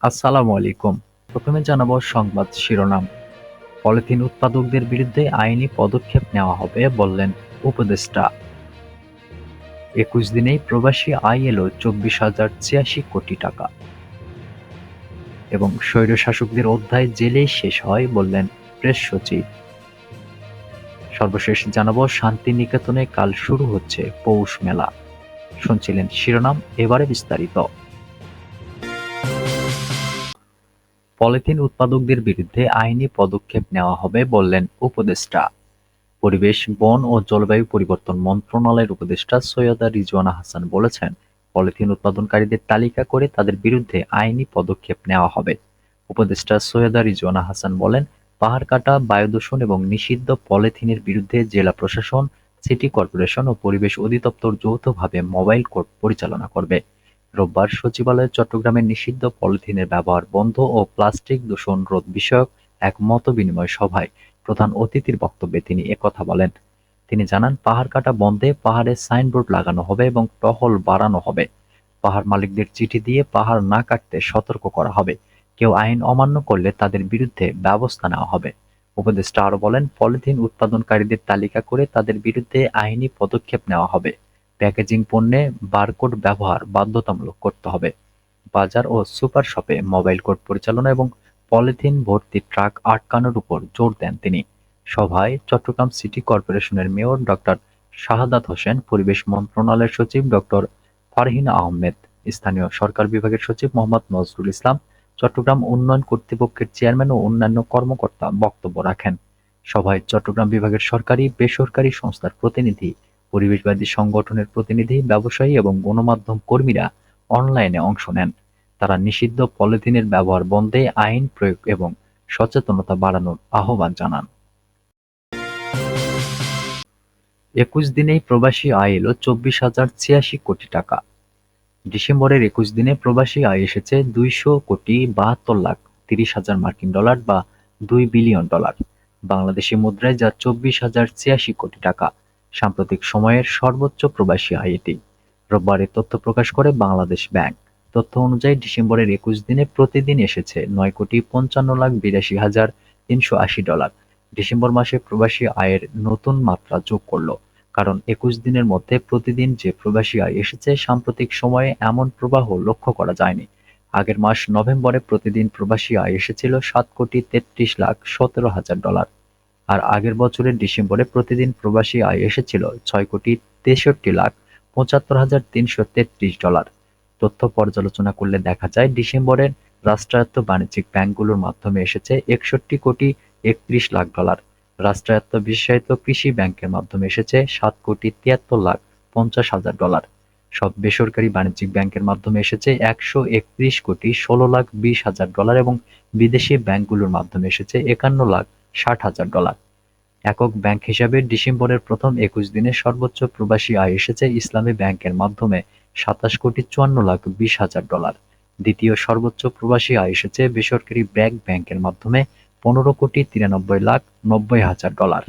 আসসালামু আলাইকুম। প্রথমে জানাবো সংবাদ শিরোনাম। পলিথিন উৎপাদকদের বিরুদ্ধে আইনি পদক্ষেপ নেওয়া হবে বললেন উপদেষ্টা। ২১ দিনেই প্রবাসী আয় এলো ২৪,০৮৬ কোটি টাকা এবং স্বৈরশাসকদের অধ্যায় জেলেই শেষ হয় বললেন প্রেস সচিব। সর্বশেষ জানাবো শান্তিনিকেতনে কাল শুরু হচ্ছে পৌষ মেলা। শুনছিলেন শিরোনাম, এবারে বিস্তারিত। পলিথিন উৎপাদকদের বিরুদ্ধে আইনি পদক্ষেপ নেওয়া হবে বললেন উপদেষ্টা। পরিবেশ, বন ও জলবায়ু পরিবর্তন মন্ত্রণালয়ের উপদেষ্টা সৈয়দা রিজওয়ানা হাসান বলেছেন, পলিথিন উৎপাদনকারীদের তালিকা করে তাদের বিরুদ্ধে আইনি পদক্ষেপ নেওয়া হবে। উপদেষ্টা সৈয়দা রিজওয়ানা হাসান বলেন, পাহাড় কাটা, বায়ু দূষণ এবং নিষিদ্ধ পলিথিনের বিরুদ্ধে জেলা প্রশাসন, সিটি কর্পোরেশন ও পরিবেশ অধিদপ্তর যৌথভাবে মোবাইল কোর্ট পরিচালনা করবে। রোববার সচিবালয়ে চট্টগ্রামের নিষিদ্ধ পলিথিনের ব্যবহার বন্ধ ও প্লাস্টিক দূষণ রোধ বিষয়ক এক মতবিনিময় সভায় প্রধান অতিথির বক্তব্যে তিনি একথা বলেন। তিনি জানান, পাহাড় কাটা বন্ধে পাহাড়ে সাইনবোর্ড লাগানো হবে এবং টহল বাড়ানো হবে। পাহাড় মালিকদের চিঠি দিয়ে পাহাড় না কাটতে সতর্ক করা হবে। কেউ আইন অমান্য করলে তাদের বিরুদ্ধে ব্যবস্থা নেওয়া হবে। উপদেষ্টা আরও বলেন, পলিথিন উৎপাদনকারীদের তালিকা করে তাদের বিরুদ্ধে আইনি পদক্ষেপ নেওয়া হবে। প্যাকেজিং পণ্যে বারকোড ব্যবহার বাধ্যতামূলক করতে হবে। বাজার ও সুপার শপে মোবাইল কোর্ট পরিচালনা এবং পলিথিন ভর্তি ট্রাক আটকানোর উপর জোর দেন তিনি। সভায় চট্টগ্রাম সিটি কর্পোরেশনের মেয়র ডক্টর শাহাদাত হোসেন, পরিবেশ মন্ত্রণালয়ের সচিব ডক্টর ফারহিনা আহমেদ, স্থানীয় সরকার বিভাগের সচিব মোহাম্মদ নজরুল ইসলাম, চট্টগ্রাম উন্নয়ন কর্তৃপক্ষের চেয়ারম্যান ও অন্যান্য কর্মকর্তা বক্তব্য রাখেন। সভায় চট্টগ্রাম বিভাগের সরকারি, বেসরকারি সংস্থার প্রতিনিধি, পরিবেশবাদী সংগঠনের প্রতিনিধি, ব্যবসায়ী এবং গণমাধ্যম কর্মীরা অনলাইনে অংশ নেন। তারা নিষিদ্ধ পলিথিনের ব্যবহার বন্ধে আইন প্রয়োগ এবং সচেতনতা বাড়ানোর আহ্বান জানান। ২১ দিনেই প্রবাসী আয় এলো ২৪,০৮৬ কোটি টাকা। ডিসেম্বরের ২১ দিনে প্রবাসী আয় এসেছে ২০০,৭২,৩০,০০০ মার্কিন ডলার বা $২ বিলিয়ন। বাংলাদেশি মুদ্রায় যা ২৪,০৮৬ কোটি টাকা। সাম্প্রতিক সময়ের সর্বোচ্চ প্রবাসী আয় এটি। রোববার এ তথ্য প্রকাশ করে বাংলাদেশ ব্যাংক। তথ্য অনুযায়ী ডিসেম্বরের ২১ দিনে প্রতিদিন এসেছে $৯,৫৫,৮২,৩৮০। ডিসেম্বর মাসে প্রবাসী আয়ের নতুন মাত্রা যোগ করল, কারণ ২১ দিনের মধ্যে প্রতিদিন যে প্রবাসী আয় এসেছে সাম্প্রতিক সময়ে এমন প্রবাহ লক্ষ্য করা যায়নি। আগের মাস নভেম্বরে প্রতিদিন প্রবাসী আয় এসেছিল $৭,৩৩,১৭,০০০। আর আগের বছরের ডিসেম্বরে প্রতিদিন প্রবাসী আয় এসেছিল $৬,৬৩,৭৫,৩৩৩। তথ্য পর্যালোচনা করলে দেখা যায়, ডিসেম্বরে রাষ্ট্রায়ত্ত বাণিজ্যিক ব্যাংকগুলোর মাধ্যমে এসেছে $৬১,৩১,০০,০০০। রাষ্ট্রায়ত্ত বিশেষায়িত কৃষি ব্যাংকের মাধ্যমে এসেছে $৭,৭৩,৫০,০০০। সব বেসরকারি বাণিজ্যিক ব্যাংকের মাধ্যমে এসেছে $১৩১,১৬,২০,০০০ এবং বিদেশি ব্যাংকগুলোর মাধ্যমে এসেছে $৫১,৬০,০০০। একক ব্যাংক হিসাবে ডিসেম্বরের প্রথম ২১ দিনে সর্বোচ্চ প্রবাসী আয় এসেছে ইসলামী ব্যাংকের মাধ্যমে $২৭,৫৪,২০,০০০। দ্বিতীয় সর্বোচ্চ প্রবাসী আয় এসেছে বেসরকারি ব্র্যাক ব্যাংকের মাধ্যমে $১৫,৯৩,৯০,০০০।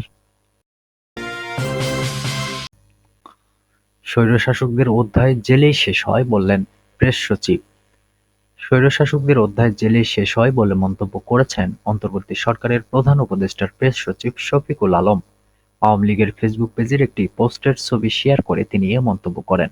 স্বৈরশাসকদের অধ্যায় জেলেই শেষ হয় বললেন প্রেস সচিব। স্বৈরশাসকদের অধ্যায় জেলেই শেষ হয় বলে মন্তব্য করেছেন অন্তর্বর্তী সরকারের প্রধান উপদেষ্টার প্রেস সচিব শফিকুল আলম। আওয়ামী লীগের ফেসবুক পেজের একটি পোস্টের ছবি শেয়ার করে তিনি এ মন্তব্য করেন।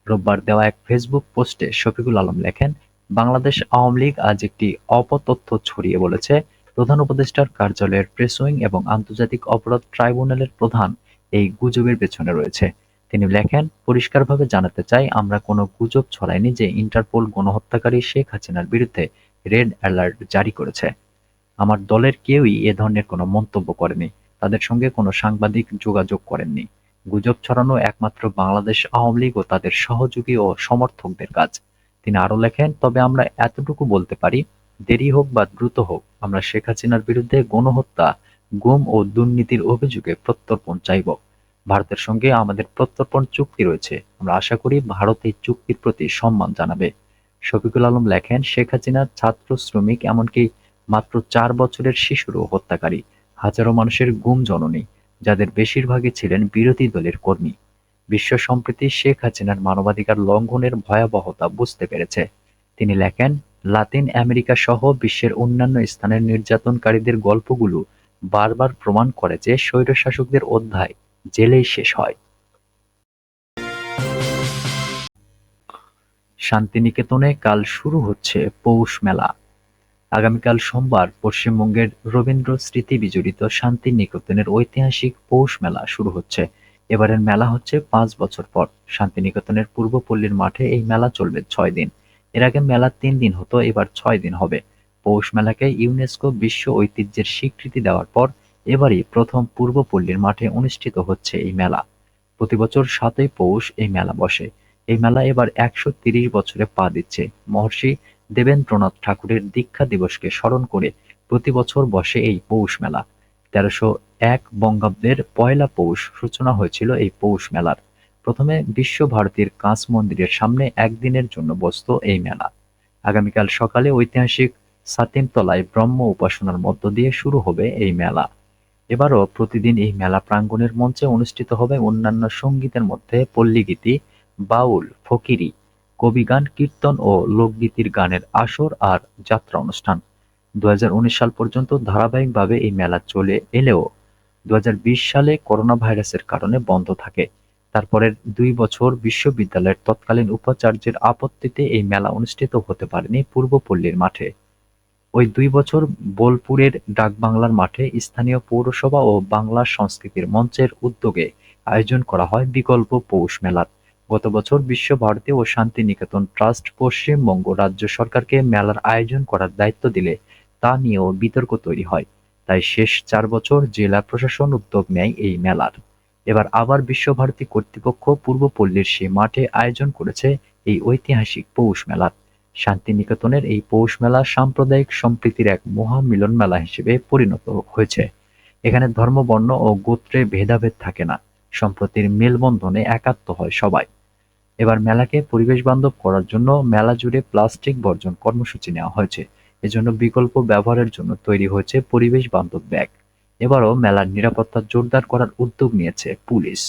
রোববার দেওয়া এক ফেসবুক পোস্টে শফিকুল আলম লেখেন, বাংলাদেশ আওয়ামী লীগ আজ একটি অপতথ্য ছড়িয়ে বলেছে, প্রধান উপদেষ্টার কার্যালয়ের প্রেস উইং এবং আন্তর্জাতিক অপরাধ ট্রাইব্যুনালের প্রধান এই গুজবের পেছনে রয়েছে। তিনি লেখেন, পরিষ্কারভাবে জানাতে চাই, আমরা কোনো গুজব ছড়াইনি যে ইন্টারপোল গণহত্যাকারী শেখ হাসিনার বিরুদ্ধে রেড অ্যালার্ট জারি করেছে। আমার দলের কেউই এ ধরনের কোনো মন্তব্য করেনি, তাদের সঙ্গে কোনো সাংবাদিক যোগাযোগ করেননি। গুজব ছড়ানো একমাত্র বাংলাদেশ আওয়ামী লীগ ও তাদের সহযোগী ও সমর্থকদের কাজ। তিনি আরও লেখেন, তবে আমরা এতটুকু বলতে পারি, দেরি হোক বা দ্রুত হোক, আমরা শেখ হাসিনার বিরুদ্ধে গণহত্যা, গুম ও দুর্নীতির অভিযোগে প্রত্যর্পণ চাইব। ভারতের সঙ্গে আমাদের প্রত্যর্পণ চুক্তি রয়েছে, আমরা আশা করি ভারত এই চুক্তির প্রতি সম্মান জানাবে। শফিকুল আলম লেখেন, শেখ হাসিনার ছাত্র, শ্রমিক, এমনকি মাত্র ৪ বছরের শিশুরও হত্যাকারী, হাজারো মানুষের গুম জননী, যাদের বেশিরভাগই ছিলেন বিরোধী দলের কর্মী। বিশ্ব সম্প্রতি শেখ হাসিনার মানবাধিকার লঙ্ঘনের ভয়াবহতা বুঝতে পেরেছে। তিনি লেখেন, লাতিন আমেরিকা সহ বিশ্বের অন্যান্য স্থানের নির্যাতনকারীদের গল্পগুলো বারবার প্রমাণ করে যে স্বৈরশাসকদের অধ্যায় জেলেই শেষ হয়। শান্তিনিকেতনে কাল শুরু হচ্ছে পৌষ মেলা। আগামীকাল সোমবার পশ্চিমবঙ্গের রবীন্দ্র স্মৃতি বিজড়িত শান্তিনিকেতনের ঐতিহাসিক পৌষ মেলা শুরু হচ্ছে। এবারের মেলা হচ্ছে ৫ বছর পর। শান্তিনিকেতনের পূর্বপল্লীর মাঠে এই মেলা চলবে ৬ দিন। এর আগে মেলা ৩ দিন হতো, এবার ৬ দিন হবে। পৌষ মেলাকে ইউনেস্কো বিশ্ব ঐতিহ্যের স্বীকৃতি দেওয়ার পর এবারই প্রথম পূর্বপল্লীর মাঠে অনুষ্ঠিত হচ্ছে এই মেলা। প্রতিবছর ৭ই পৌষ এই মেলা বসে। এই মেলা এবার ১৩০ বছরে পা দিচ্ছে। মহর্ষি দেবেন্দ্রনাথ ঠাকুরের দীক্ষা দিবসকে স্মরণ করে প্রতিবছর বসে এই পৌষ মেলা। ১৩০১ বঙ্গাব্দের পয়লা পৌষ সূচনা হয়েছিল এই পৌষ মেলার। প্রথমে বিশ্বভারতীর কাঁচ মন্দিরের সামনে একদিনের জন্য বসত এই মেলা। আগামীকাল সকালে ঐতিহাসিক সাতিমতলায় ব্রহ্ম উপাসনার মধ্য দিয়ে শুরু হবে এই মেলা। এবারও প্রতিদিন এই মেলা প্রাঙ্গণের মঞ্চে অনুষ্ঠিত হবে অন্যান্য সঙ্গীতের মধ্যে পল্লীগীতি, বাউল, ফকিরি, কবিগান, কীর্তন ও লোকগীতির গানের আসর আর যাত্রা অনুষ্ঠান। ২০১৯ সাল পর্যন্ত ধারাবাহিকভাবে এই মেলা চলে এলেও ২০২০ সালে করোনা ভাইরাসের কারণে বন্ধ থাকে। তারপরের ২ বছর বিশ্ববিদ্যালয়ের তৎকালীন উপাচার্যের আপত্তিতে এই মেলা অনুষ্ঠিত হতে পারেনি পূর্বপল্লীর মাঠে। ওই ২ বছর বোলপুরের ডাকবাংলার মাঠে স্থানীয় পৌরসভা ও বাংলা সংস্কৃতির মঞ্চের উদ্যোগে আয়োজন করা হয় বিকল্প পৌষ মেলার। গত বছর বিশ্বভারতী ও শান্তিনিকেতন ট্রাস্ট পশ্চিমবঙ্গ রাজ্য সরকারকে মেলার আয়োজন করার দায়িত্ব দিলে তা নিয়েও বিতর্ক তৈরি হয়। তাই শেষ ৪ বছর জেলা প্রশাসন উদ্যোগ নেয় এই মেলার। এবার আবার বিশ্বভারতী কর্তৃপক্ষ পূর্বপল্লীর সেই মাঠে আয়োজন করেছে এই ঐতিহাসিক পৌষ মেলার। শান্তিনিকেতনের এই পৌষ মেলা সাম্প্রদায়িক সম্প্রীতির এক মহামিলন মেলা হিসেবে পরিণত হয়েছে। এখানে ধর্ম, বর্ণ ও গোত্রে ভেদাভেদ থাকে না। সম্প্রীতির মেলবন্ধনে একাত্ম হয় সবাই। এবার মেলাকে পরিবেশ বান্ধব করার জন্য মেলা জুড়ে প্লাস্টিক বর্জন কর্মসূচি নেওয়া হয়েছে। এজন্য বিকল্প ব্যবহারের জন্য তৈরি হয়েছে পরিবেশ বান্ধব ব্যাগ। এবারও মেলার নিরাপত্তা জোরদার করার উদ্যোগ নিয়েছে পুলিশ।